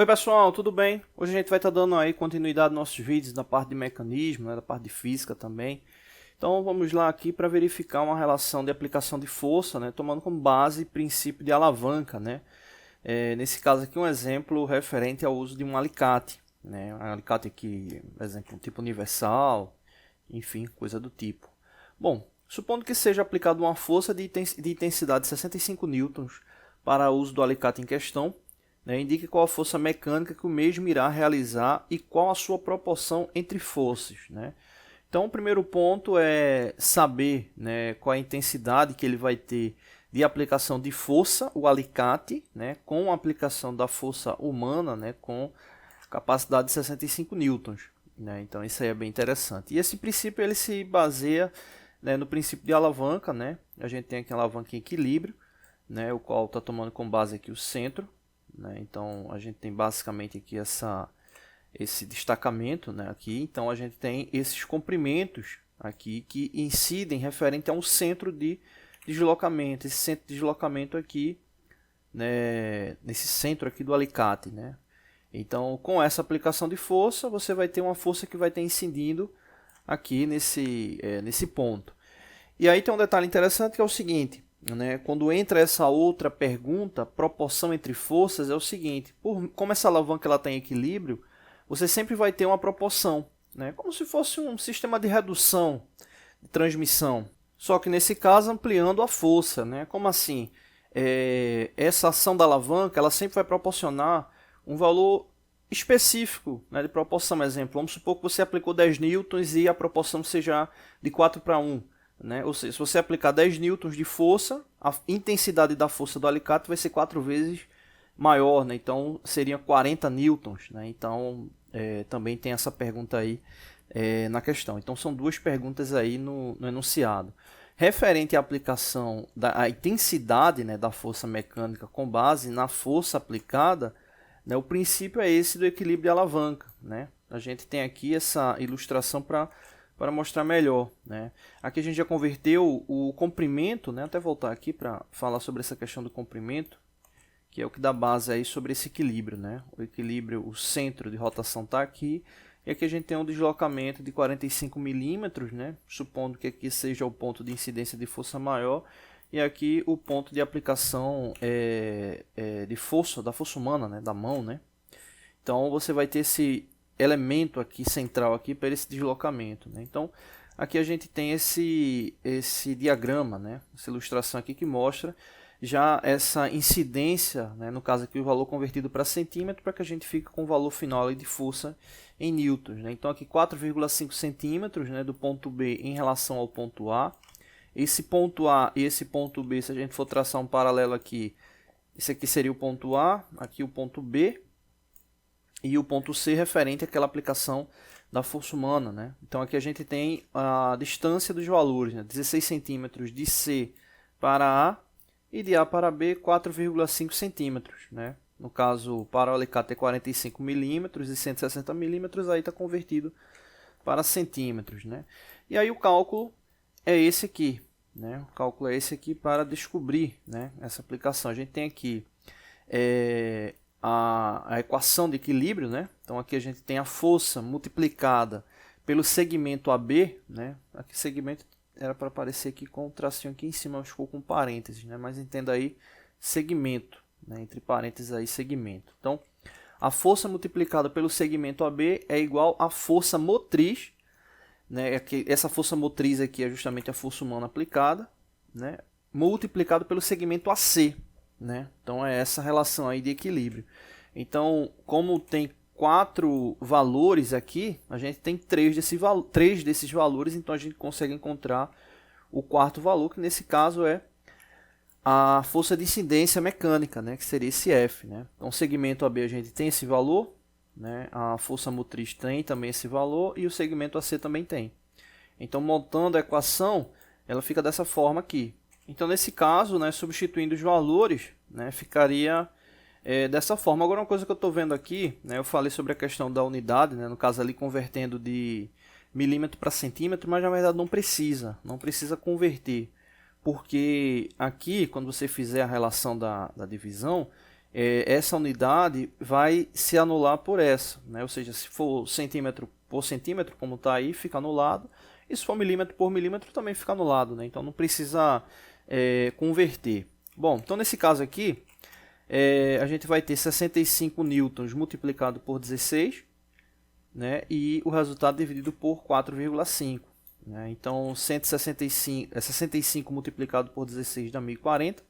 Oi pessoal, tudo bem? Hoje a gente vai estar dando aí continuidade nos nossos vídeos da parte de mecanismo, da parte de física também. Então vamos lá aqui para verificar uma relação de aplicação de força, tomando como base o princípio de alavanca. Nesse caso aqui um exemplo referente ao uso de um alicate. Um alicate aqui, por exemplo, tipo universal, enfim, coisa do tipo. Bom, supondo que seja aplicada uma força de intensidade de 65 newtons para o uso do alicate em questão, indique qual a força mecânica que o mesmo irá realizar e qual a sua proporção entre forças. Então, o primeiro ponto é saber qual a intensidade que ele vai ter de aplicação de força, o alicate, com a aplicação da força humana, com capacidade de 65 newtons. Então, isso aí é bem interessante. E esse princípio ele se baseia no princípio de alavanca. A gente tem aqui a alavanca em equilíbrio, o qual está tomando como base aqui o centro. Então a gente tem basicamente aqui esse destacamento aqui. Então a gente tem esses comprimentos aqui que incidem referente a um centro de deslocamento. Esse centro de deslocamento aqui, nesse centro aqui do alicate. Então com essa aplicação de força você vai ter uma força que vai estar incidindo aqui nesse ponto. E aí tem um detalhe interessante que é o seguinte. Quando entra essa outra pergunta, proporção entre forças, é o seguinte: como essa alavanca está em equilíbrio, você sempre vai ter uma proporção, como se fosse um sistema de redução de transmissão, só que nesse caso ampliando a força. Como assim? Essa ação da alavanca ela sempre vai proporcionar um valor específico de proporção. Exemplo, vamos supor que você aplicou 10 newtons e a proporção seja de 4:1. Ou seja, se você aplicar 10 newtons de força, a intensidade da força do alicate vai ser 4 vezes maior, então seria 40 newtons. Então também tem essa pergunta aí na questão. Então são duas perguntas aí no enunciado. Referente à aplicação da intensidade da força mecânica com base na força aplicada, o princípio é esse do equilíbrio de alavanca. A gente tem aqui essa ilustração para mostrar melhor. Aqui a gente já converteu o comprimento, até voltar aqui para falar sobre essa questão do comprimento, que é o que dá base aí sobre esse equilíbrio. O equilíbrio, o centro de rotação está aqui, e aqui a gente tem um deslocamento de 45 milímetros, supondo que aqui seja o ponto de incidência de força maior, e aqui o ponto de aplicação de força, da força humana, da mão. Então você vai ter esse elemento aqui central aqui para esse deslocamento. Então aqui a gente tem esse diagrama, essa ilustração aqui que mostra já essa incidência, no caso aqui o valor convertido para centímetro, para que a gente fique com o valor final ali de força em newtons. Então aqui 4,5 centímetros do ponto B em relação ao ponto A. Esse ponto A e esse ponto B, se a gente for traçar um paralelo aqui, esse aqui seria o ponto A, aqui o ponto B, e o ponto C referente àquela aplicação da força humana. Então aqui a gente tem a distância dos valores, 16 centímetros de C para A e de A para B 4,5 centímetros. No caso, para o alicate é 45 milímetros e 160 milímetros, aí está convertido para centímetros. E aí o cálculo é esse aqui. O cálculo é esse aqui para descobrir essa aplicação. A gente tem aqui a equação de equilíbrio. Então aqui a gente tem a força multiplicada pelo segmento AB. Aqui segmento era para aparecer aqui com o tracinho aqui em cima, mas ficou com parênteses, mas entenda aí segmento, entre parênteses aí segmento. Então a força multiplicada pelo segmento AB é igual à força motriz, essa força motriz aqui é justamente a força humana aplicada, multiplicado pelo segmento AC. Então é essa relação aí de equilíbrio. Então, como tem 4 valores aqui, a gente tem 3 desses valores, então a gente consegue encontrar o quarto valor, que nesse caso é a força de incidência mecânica, que seria esse F. Então, o segmento AB a gente tem esse valor, a força motriz tem também esse valor e o segmento AC também tem. Então, montando a equação, ela fica dessa forma aqui. Então, nesse caso, substituindo os valores, ficaria dessa forma. Agora, uma coisa que eu estou vendo aqui, eu falei sobre a questão da unidade, no caso ali convertendo de milímetro para centímetro, mas na verdade não precisa converter, porque aqui, quando você fizer a relação da divisão, essa unidade vai se anular por essa, né? Ou seja, se for centímetro por centímetro, como está aí, fica anulado, e se for milímetro por milímetro, também fica anulado, né? Então não precisa converter. Bom, então nesse caso aqui, a gente vai ter 65 newtons multiplicado por 16, né? E o resultado dividido por 4,5. Né? Então 65 multiplicado por 16 dá 1040.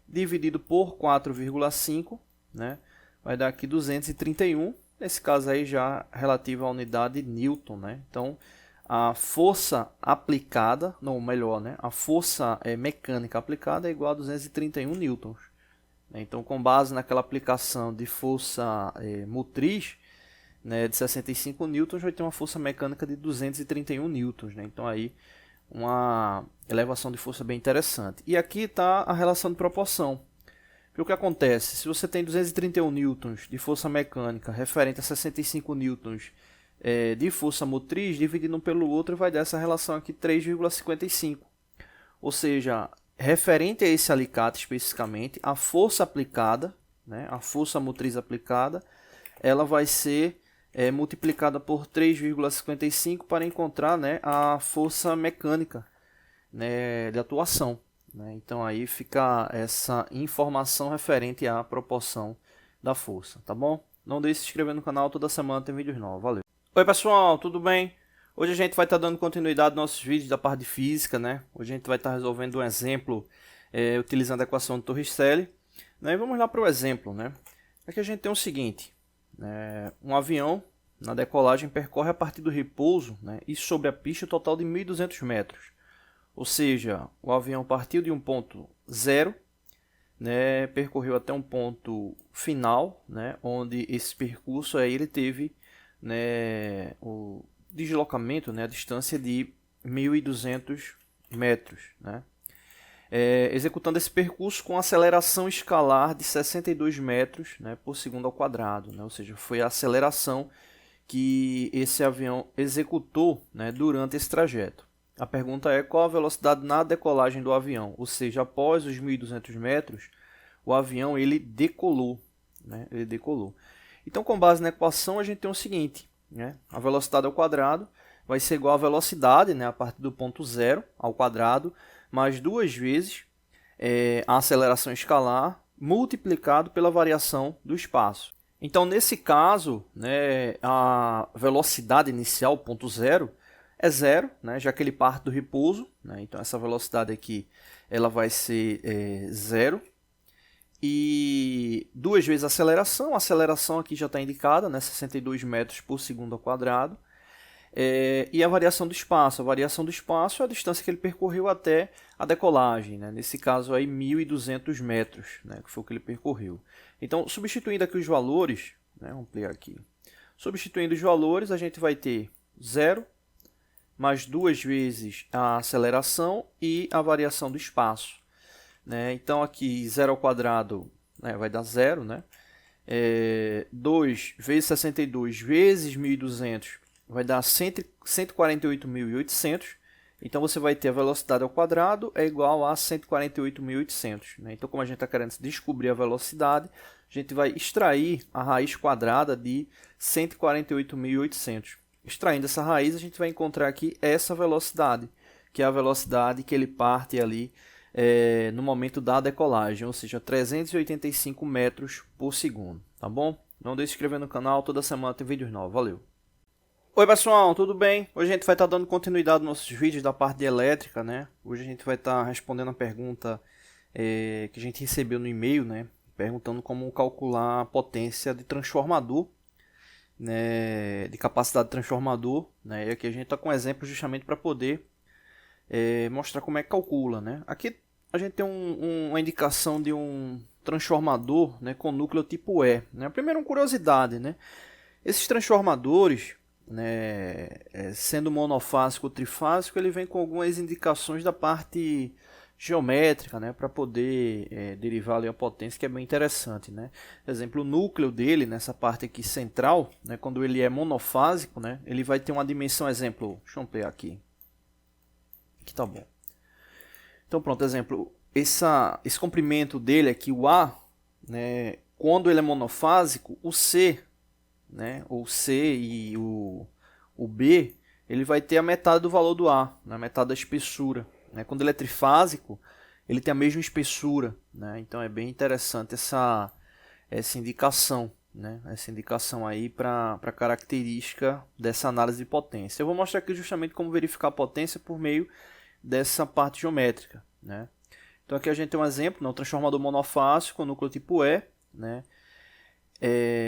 Dividido por 4,5, né, vai dar aqui 231, nesse caso aí já relativo à unidade Newton, né? Então, a força aplicada, não, melhor, né, a força mecânica aplicada é igual a 231 newtons. Então, com base naquela aplicação de força motriz, né, de 65 newtons, vai ter uma força mecânica de 231 newtons, né? Então, aí uma elevação de força bem interessante. E aqui está a relação de proporção. Porque o que acontece? Se você tem 231 newtons de força mecânica referente a 65 newtons de força motriz, dividindo um pelo outro, vai dar essa relação aqui 3,55. Ou seja, referente a esse alicate especificamente, a força aplicada, né, a força motriz aplicada, ela vai ser multiplicada por 3,55 para encontrar, né, a força mecânica, né, de atuação. Né? Então aí fica essa informação referente à proporção da força, tá bom? Não deixe de se inscrever no canal, toda semana tem vídeos novos. Valeu! Oi pessoal, tudo bem? Hoje a gente vai estar dando continuidade aos nossos vídeos da parte de física, né? Hoje a gente vai estar resolvendo um exemplo utilizando a equação de Torricelli. Né? E vamos lá para o exemplo, né? Aqui a gente tem o seguinte. Um avião na decolagem percorre a partir do repouso, né, e sobre a pista o total de 1.200 metros. Ou seja, o avião partiu de um ponto zero, né, percorreu até um ponto final, né, onde esse percurso aí ele teve, né, o deslocamento, né, a distância de 1.200 metros. Né. Executando esse percurso com aceleração escalar de 62 metros, né, por segundo ao quadrado, né, ou seja, foi a aceleração que esse avião executou, né, durante esse trajeto. A pergunta é qual a velocidade na decolagem do avião, ou seja, após os 1.200 metros, o avião ele decolou. Né, ele decolou. Então, com base na equação, a gente tem o seguinte, né, a velocidade ao quadrado vai ser igual à velocidade, né, a partir do ponto zero ao quadrado, mais duas vezes a aceleração escalar multiplicado pela variação do espaço. Então, nesse caso, né, a velocidade inicial, ponto zero, é zero, né, já que ele parte do repouso. Né, então, essa velocidade aqui ela vai ser zero. E duas vezes a aceleração aqui já está indicada, né, 62 metros por segundo ao quadrado. E a variação do espaço. A variação do espaço é a distância que ele percorreu até a decolagem. Né? Nesse caso, aí 1.200 metros, né? Que foi o que ele percorreu. Então, substituindo aqui os valores, né? Vamos ampliar aqui. Substituindo os valores, a gente vai ter 0, mais duas vezes a aceleração e a variação do espaço. Né? Então, aqui 0 ao quadrado, né? Vai dar 0. Né? 2 vezes 62 vezes 1.200 vai dar 148.800. Então, você vai ter a velocidade ao quadrado é igual a 148.800. Né? Então, como a gente está querendo descobrir a velocidade, a gente vai extrair a raiz quadrada de 148.800. Extraindo essa raiz, a gente vai encontrar aqui essa velocidade, que é a velocidade que ele parte ali no momento da decolagem, ou seja, 385 metros por segundo. Tá bom? Não deixe de se inscrever no canal, toda semana tem vídeos novos. Valeu! Oi pessoal, tudo bem? Hoje a gente vai estar dando continuidade nos nossos vídeos da parte de elétrica, né? Hoje a gente vai estar respondendo a pergunta que a gente recebeu no e-mail, né? Perguntando como calcular a potência de transformador, né? De capacidade de transformador, né? E aqui a gente está com um exemplo justamente para poder mostrar como é que calcula, né? Aqui a gente tem uma indicação de um transformador, né? Com núcleo tipo E, né? Primeiro, uma curiosidade, né? Esses transformadores, né, sendo monofásico ou trifásico, ele vem com algumas indicações da parte geométrica, né, para poder derivar ali a potência, que é bem interessante. Né? Por exemplo, o núcleo dele, nessa parte aqui central, né, quando ele é monofásico, né, ele vai ter uma dimensão, exemplo, deixa eu ampliar aqui. Aqui tá bom. Então pronto, exemplo, esse comprimento dele aqui, o A, né, quando ele é monofásico, o C, né, o C e o B, ele vai ter a metade do valor do A, né, a metade da espessura. Né? Quando ele é trifásico, ele tem a mesma espessura. Né? Então é bem interessante essa indicação. Né? Essa indicação aí para a característica dessa análise de potência. Eu vou mostrar aqui justamente como verificar a potência por meio dessa parte geométrica. Né? Então aqui a gente tem um exemplo, né? Um transformador monofásico, núcleo tipo E. Né?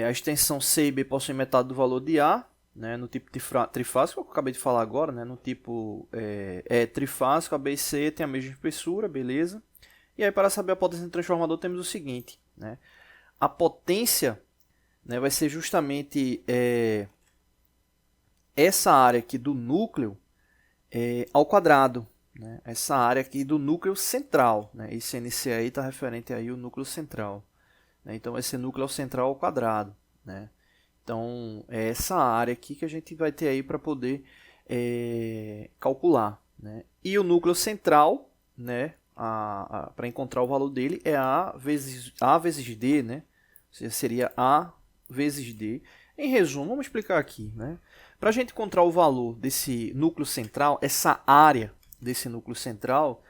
A extensão C e B possuem metade do valor de A. Né? No tipo trifásico, que eu acabei de falar agora. Né? No tipo trifásico, a B e C tem a mesma espessura, beleza? E aí para saber a potência do transformador temos o seguinte. Né? A potência, né, vai ser justamente essa área aqui do núcleo ao quadrado. Né? Essa área aqui do núcleo central. Né? Esse NC aí está referente aí ao núcleo central. Né? Então vai ser núcleo central ao quadrado. Né? Então é essa área aqui que a gente vai ter aí para poder calcular. Né? E o núcleo central, né, para encontrar o valor dele, é A vezes D. Né? Seria A vezes D. Em resumo, vamos explicar aqui. Né? Para a gente encontrar o valor desse núcleo central, essa área desse núcleo central,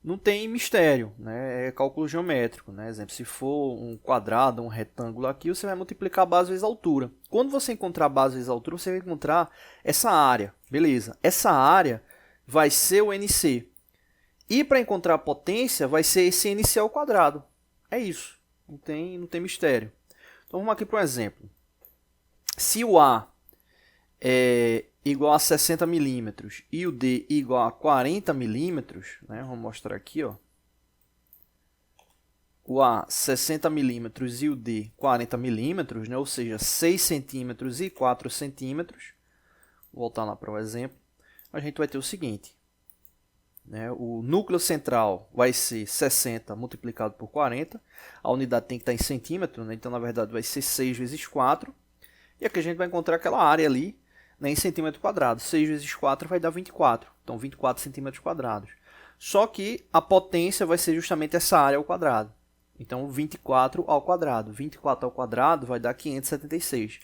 não tem mistério, né? É cálculo geométrico. Né? Exemplo, se for um quadrado, um retângulo aqui, você vai multiplicar a base vezes a altura. Quando você encontrar a base vezes a altura, você vai encontrar essa área. Beleza. Essa área vai ser o NC. E para encontrar a potência, vai ser esse NC ao quadrado. É isso. Não tem mistério. Então vamos aqui para um exemplo. Se o A é igual a 60 milímetros e o D igual a 40 milímetros, né? Vamos mostrar aqui, ó. O A 60 milímetros e o D 40 milímetros, né? Ou seja, 6 centímetros e 4 centímetros. Vou voltar lá para o exemplo. A gente vai ter o seguinte. Né? O núcleo central vai ser 60 multiplicado por 40. A unidade tem que estar em centímetro, né? Então na verdade vai ser 6 vezes 4. E aqui a gente vai encontrar aquela área ali, né, em centímetro quadrado. 6 vezes 4 vai dar 24. Então 24 centímetros quadrados. Só que a potência vai ser justamente essa área ao quadrado. Então 24 ao quadrado. 24 ao quadrado vai dar 576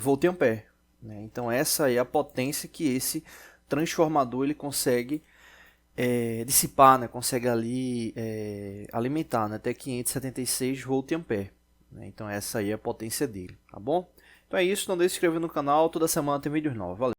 volt-ampere. Né? Então essa é a potência que esse transformador ele consegue dissipar, né? Consegue ali alimentar, né? Até 576 volt-ampere. Né? Então essa aí é a potência dele, tá bom? Então é isso, não deixe de se inscrever no canal, toda semana tem vídeos novos. Valeu!